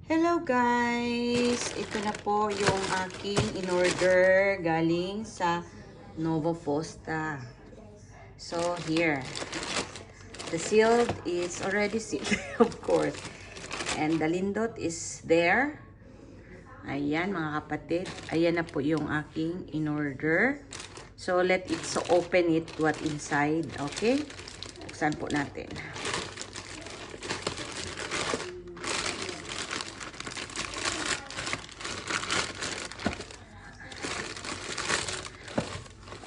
Hello guys! Ito na po yung aking in-order galing sa Nova Fosta. So here, the sealed is already sealed of course. And the lindot is there. Ayan mga kapatid. Ayan na po yung aking in-order. So let it open it what inside. Okay? Buksan po natin.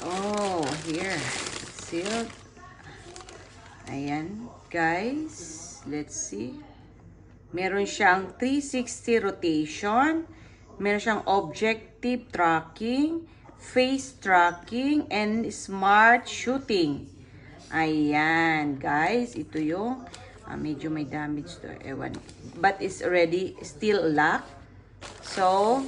Oh, here. Sealed. Ayan, guys. Let's see. Meron siyang 360 rotation. Meron siyang objective tracking, face tracking, and smart shooting. Ayan, guys. Ito yung medyo may damage to. Ewan. But it's already still locked. So,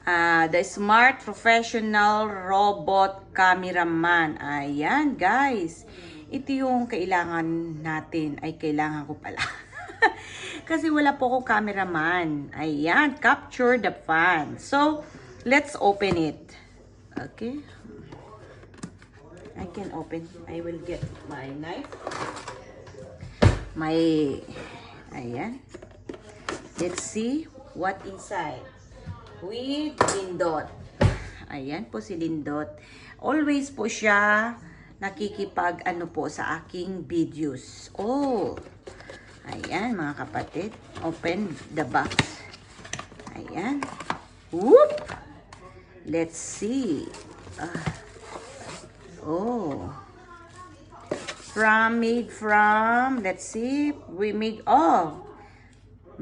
the Smart Professional Robot Cameraman. Ayan, guys. Ito yung kailangan natin. Ay, kailangan ko pala. Kasi wala po akong cameraman. Ayan, capture the fan. So, let's open it. Okay. I can open. I will get my knife. Ayan. Let's see what inside. With Lindot. Ayan po si Lindot. Always po siya nakikipag po sa aking videos. Oh. Ayan mga kapatid. Open the box. Ayan. Whoop. Let's see. Oh. Made from, let's see.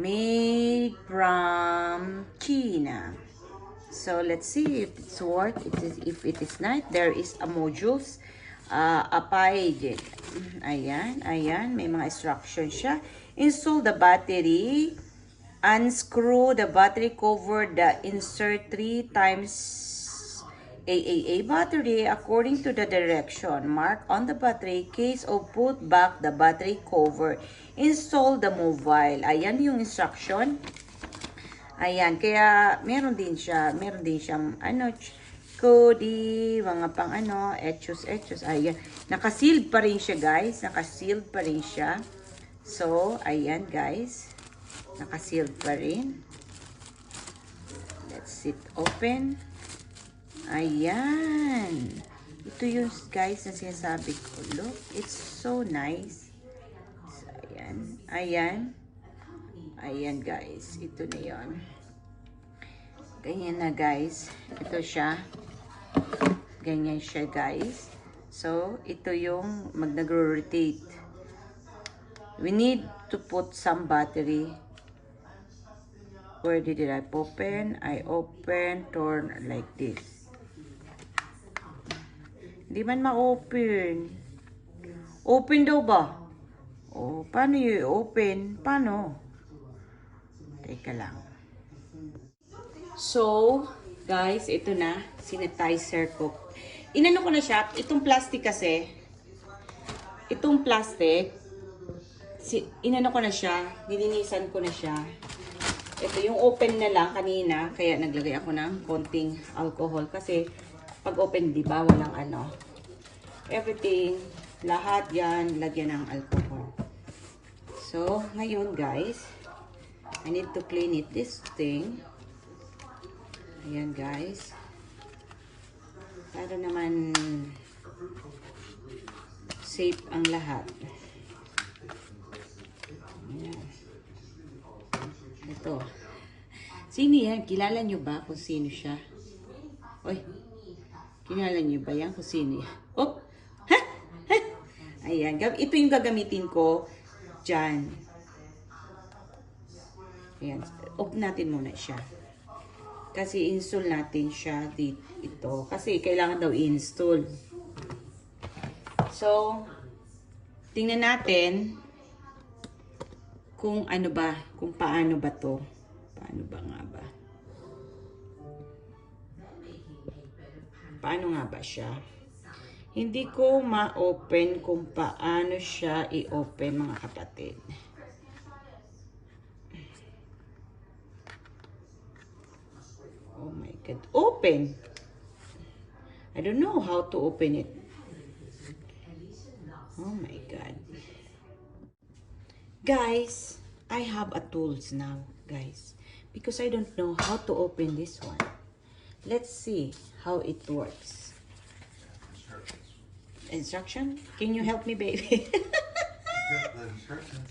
Made from China. So let's see if it's work. If it is not, there is a modules applied. Ayan, may mga instructions siya. Install the battery, unscrew the battery cover, the insert 3 times AAA battery according to the direction marked on the battery case or put back the battery cover. Install the mobile. Ayan yung instruction. Ayan, kaya meron din siyang Cody, mga pang etchos. Ayan, naka-sealed pa rin siya guys. Naka-sealed pa rin siya. So, ayan guys. Naka-sealed pa rin. Let's it open. Ayan. Ito yung guys na sinasabi ko. Look, it's so nice. So, ayan. Ayan guys. Ito na yun. Ganyan na guys. Ito siya. Ganyan siya guys. So, ito yung nagro-rotate. We need to put some battery. Where did I open? I open, turn like this. Hindi man ma-open. Open daw ba? Oh, paano yung open? Paano? Teka lang. So, guys, ito na. Sanitizer ko. Inano ko na siya. Itong plastic kasi. Itong plastic. Inano ko na siya. Nilinisan ko na siya. Ito yung open na lang kanina. Kaya naglagay ako ng konting alcohol. Kasi pag open, di ba, walang everything, lahat yan, lagyan ng alcohol. So, ngayon guys, I need to clean it, this thing. Ayan guys. Para naman safe ang lahat. Ayan. Ito. Sino yan? Kilala nyo ba kung sino siya? Oy. Kilala niyo ba yan kung sino yan? Oh! Ha? Ha? Ayan. Ito yung gagamitin ko dyan. Ayan. Off natin muna siya. Kasi install natin siya dito. Ito. Kasi kailangan daw i-install. So, tingnan natin kung ano ba, kung paano ba to. Paano ba nga ba? Paano nga ba siya? Hindi ko ma-open kung paano siya i-open mga kapatid. Get open. I don't know how to open it. Oh my God. Guys, I have a tools now, guys. Because I don't know how to open this one. Let's see how it works. Instruction? Can you help me, baby? The instructions.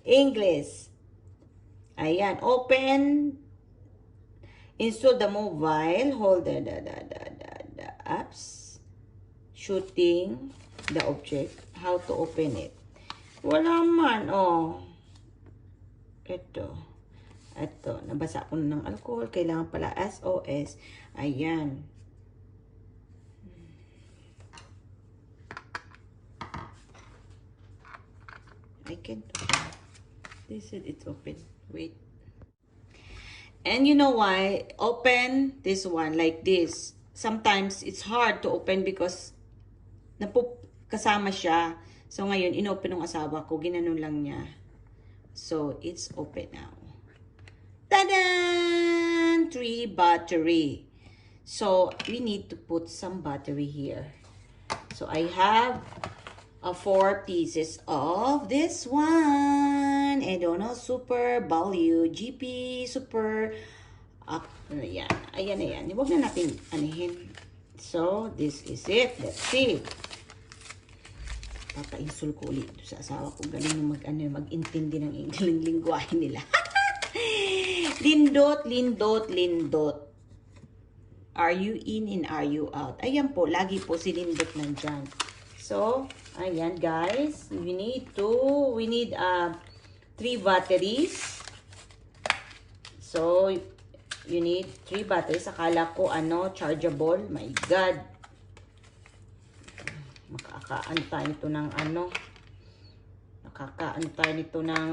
English. Ayan, open. Install the mobile. Hold the apps. Shooting the object. How to open it. Wala man, oh. Ito. Nabasa ko ng alcohol. Kailangan pala SOS. Ayan. I can't open. They said it's open. Wait. And you know why? Open this one like this. Sometimes it's hard to open because kasama siya. So ngayon, inopen ng asawa ko. Ginanon lang niya. So it's open now. Ta-da! 3 battery. So we need to put some battery here. So I have 4 pieces of this one. I don't know, super value, GP, super, ayan, ayan. Huwag na natin anihin. So, this is it. Let's see. Papa-install ko ulit sa asawa ko. Galing mag-intindi ng lingwahe nila. Lindot, lindot, lindot. Are you in and are you out? Ayan po, lagi po si Lindot nandyan. So, ayan guys, we need 3 batteries. So, you need 3 batteries. Akala ko chargeable. My God. Makakaano tayo nito ng nakakaano tayo nito ng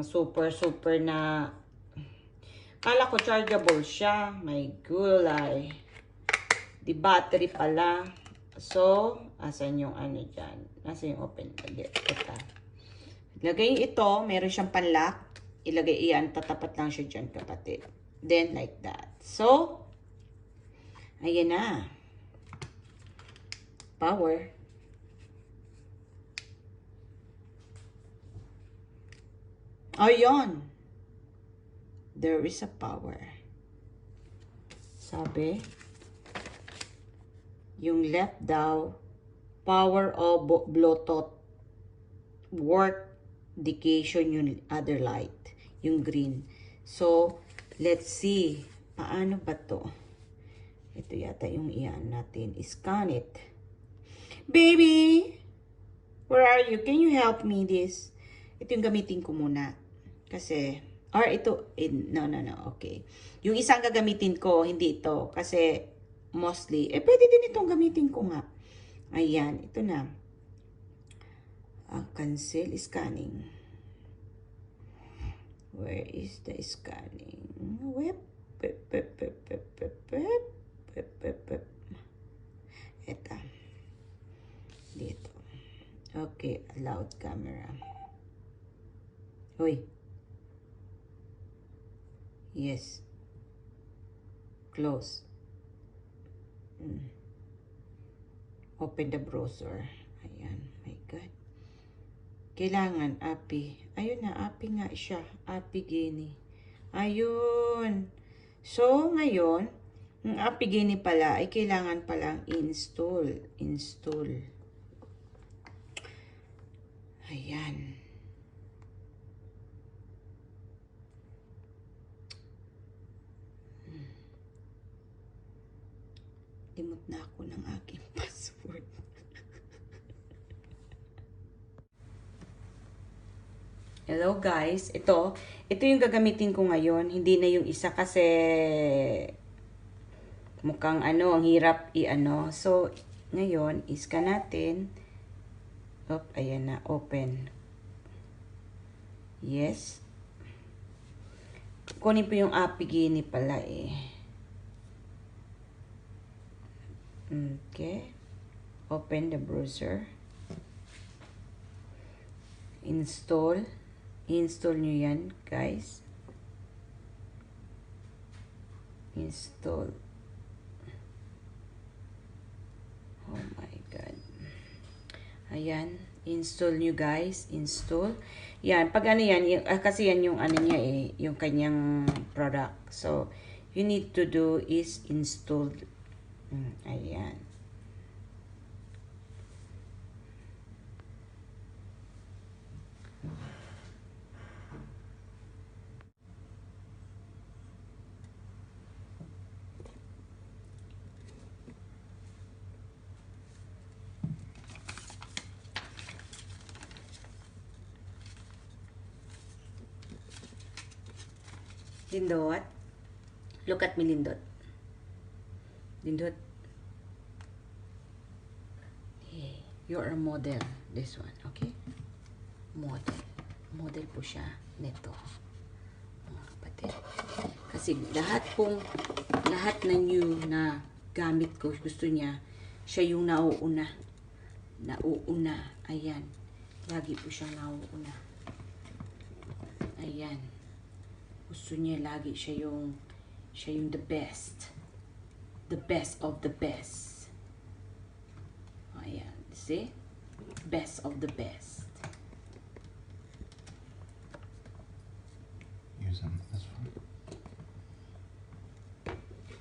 super na, akala ko chargeable siya. My gulay. Di battery pala. So, asan yung dyan? Asan yung open? Ito. Ilagay ito. Meron siyang panlock. Ilagay iyan. Tatapat lang siya dyan, kapatid. Then, like that. So, ayan na. Power. Ayun. There is a power. Sabi, yung left daw, power of Bluetooth work indication, yung other light, yung green. So, let's see. Paano ba to? Ito yata yung iyan natin. Scan it. Baby! Where are you? Can you help me this? Ito yung gamitin ko muna. Kasi, or ito, no. Okay. Yung isang gagamitin ko, hindi ito. Kasi, mostly, pwede din itong gamitin ko nga. Ayan, ito na. Cancel scanning. Where is the scanning? Ito. Dito. Okay, allowed camera. Uy. Yes. Close. Open the browser. Ayan. My God. Kailangan API. Ayun na. API nga siya. API Gini. Ayun. So, ngayon, ang API Gini pala ay kailangan palang install. Ayan. Limot na ako ng aking password. Hello guys, ito yung gagamitin ko ngayon. Hindi na yung isa kasi mukhang ang hirap So, ngayon, iscan natin. Ayan na, open. Yes. Kunin po yung API Gini pala Okay. Open the browser. Install nyo yan, guys. Install. Oh my God. Ayan. Install nyo guys. Install. Yan. Pag ano yan, kasi yan yung ano niya eh. Yung kanyang product. So, you need to do is install. Ayan. Lindot. Look at me, Lindot. Lindot. Hey, you're a model. This one, okay? Model. Model po siya nito. Mga kapatid. Kasi lahat na new na gamit ko, gusto niya, siya yung nauuna. Nauuna. Ayan. Lagi po siyang nauuna. Ayan. Gusto niya lagi siya yung the best. The best of the best. Ayan. See? Best of the best. Using this one.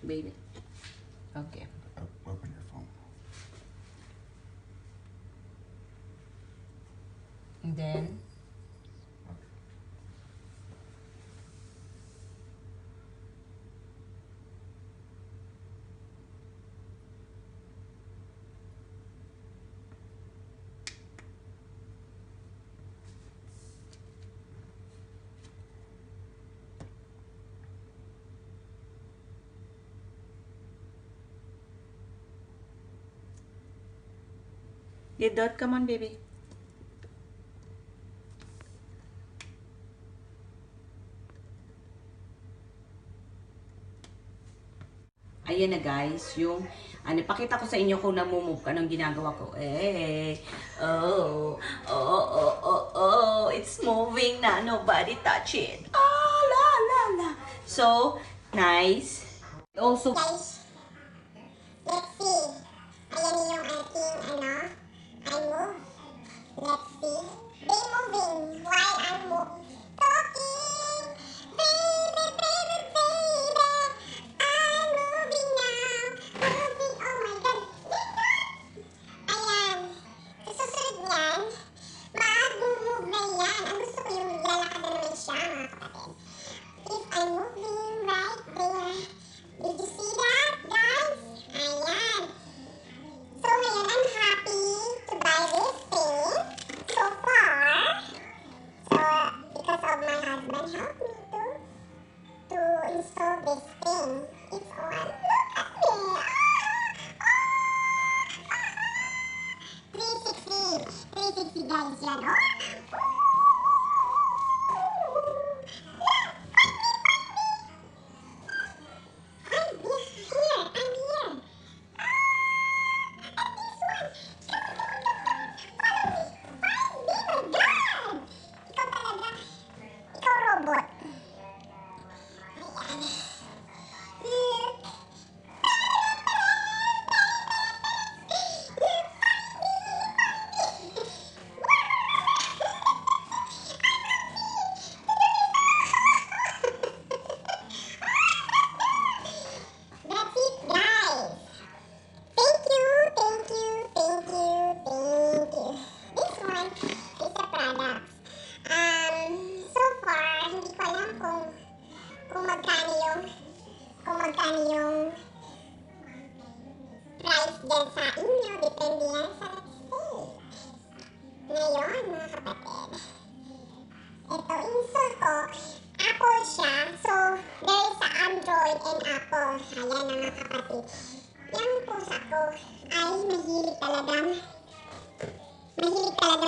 Baby. Okay. Open your phone. And then, Lindot, come on, baby. Ayan na guys, yung pakita ko sa inyo kung namumove ka ng ginagawa ko. It's moving na, nobody touch it. La la la. So, nice. Also, Guys, let's see. Ayan yung ating I move. Let's see. They moving while I move. Talking. Baby, baby, baby. I'm moving now. Moving. Oh my God. Ayan. Sa susunod niyan, mag-move na yan. Ang gusto ko yung lalakad na naman siya, mga kapatid. If I'm moving right there. Did you see that, guys? Ayan. So ngayon, I'm happy to buy this thing so far. So, because of my husband helped me to install this thing. It's on. Look at me. 360 guys yan. Oh. That's it, guys. Thank you. This one is a product. So far, hindi ko alam kung magkano yung price dyan sa inyo. Depende yan sa sale. Ngayon, mga kapatid, ito, install ko. Apple siya. So, there is a Android and Apple. Ayan na, mga kapatid. Yung pusa ko ay mahilig talagang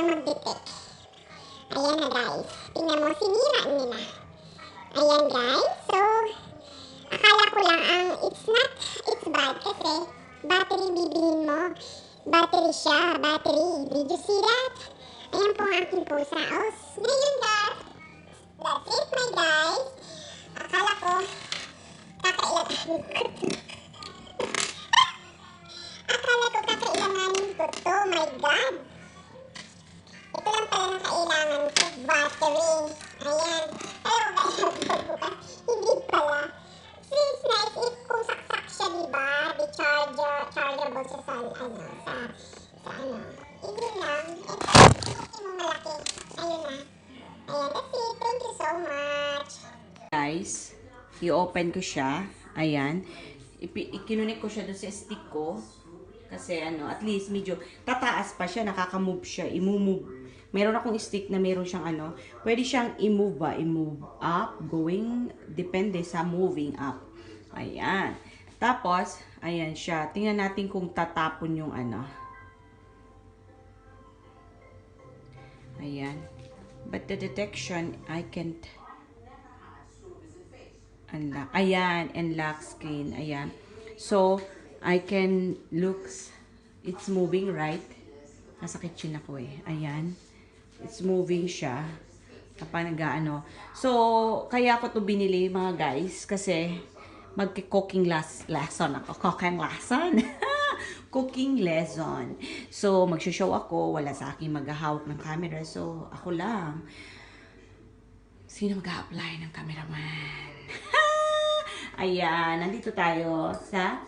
mag-detect. Ayan na, guys. Tingnan mo, sinira nila. Ayan, guys. So, akala ko lang it's bad kasi battery bibilin mo. Battery siya, battery. Did you see that? Ayan po ang aking pusa. Oh, ngayon, that's it, my guys. Akala ko Kakailanganin ko to. Akala ko kakailanganin ko to. My God. Ito lang pala na kailangan ko. Battery. Ayan. Pero kailangan ko bukas. Hindi pala. So, it's nice if kung saksak siya, diba? Di chargeable siya sa ano. Hindi lang. Ito mo malaki. Ayun na. Ayan, that's it. Thank you so much. Guys, i-open ko siya. Ayan. Ikinunik ko siya doon sa stick ko. Kasi ano, at least medyo tataas pa siya, nakaka-move siya, i-move. Meron akong stick na meron siyang ano, pwede siyang i-move ba, i-move up, going, depende sa moving up. Ayan. Tapos, ayan siya. Tingnan natin kung tatapon yung ano. Ayan. But the detection, I can't unlock. Ayan, unlock screen. Ayan. So, I can look, it's moving, right? Nasa kitchen ako eh. Ayan. It's moving siya. Kapag nag-ano. So, kaya ko to binili mga guys. Kasi, mag-cooking lesson ako. Cooking lesson? Cooking lesson. So, mag-show ako. Wala sa akin maghahawak ng camera. So, ako lang. Sino mag-a-apply ng cameraman? Ayan. Nandito tayo sa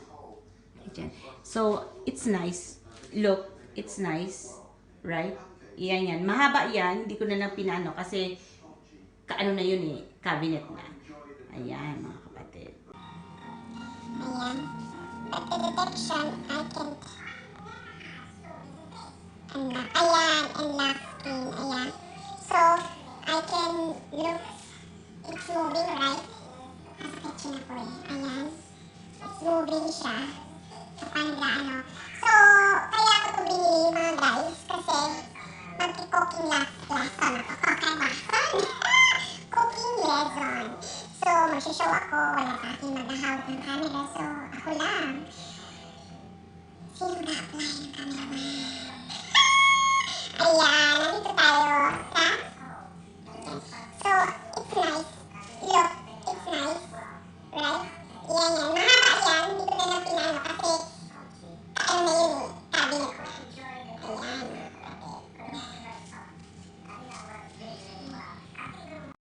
kitchen. So, it's nice. Look, it's nice. Right? Iyan yan. Mahaba yan. Hindi ko na lang pinano kasi kaano na yun eh. Cabinet na. Ayan, mga kapatid. Ayan. But the detection, I can't unlock. Ayan, unlock screen. Ayan. So, I can look. It's moving, right? Nasa kitchen ako eh. Ayan. It's moving siya. Kapag ano. So, kaya ako ito binili mga guys. Kasi, mag-cooking lesson ako. Cooking lesson? Cooking lesson. So, mag-show ako. Wala sa akin maghahawak ng camera. So, ako lang. Sino mag-apply ng cameraman? Ayan, nandito tayo sa... So, it's nice.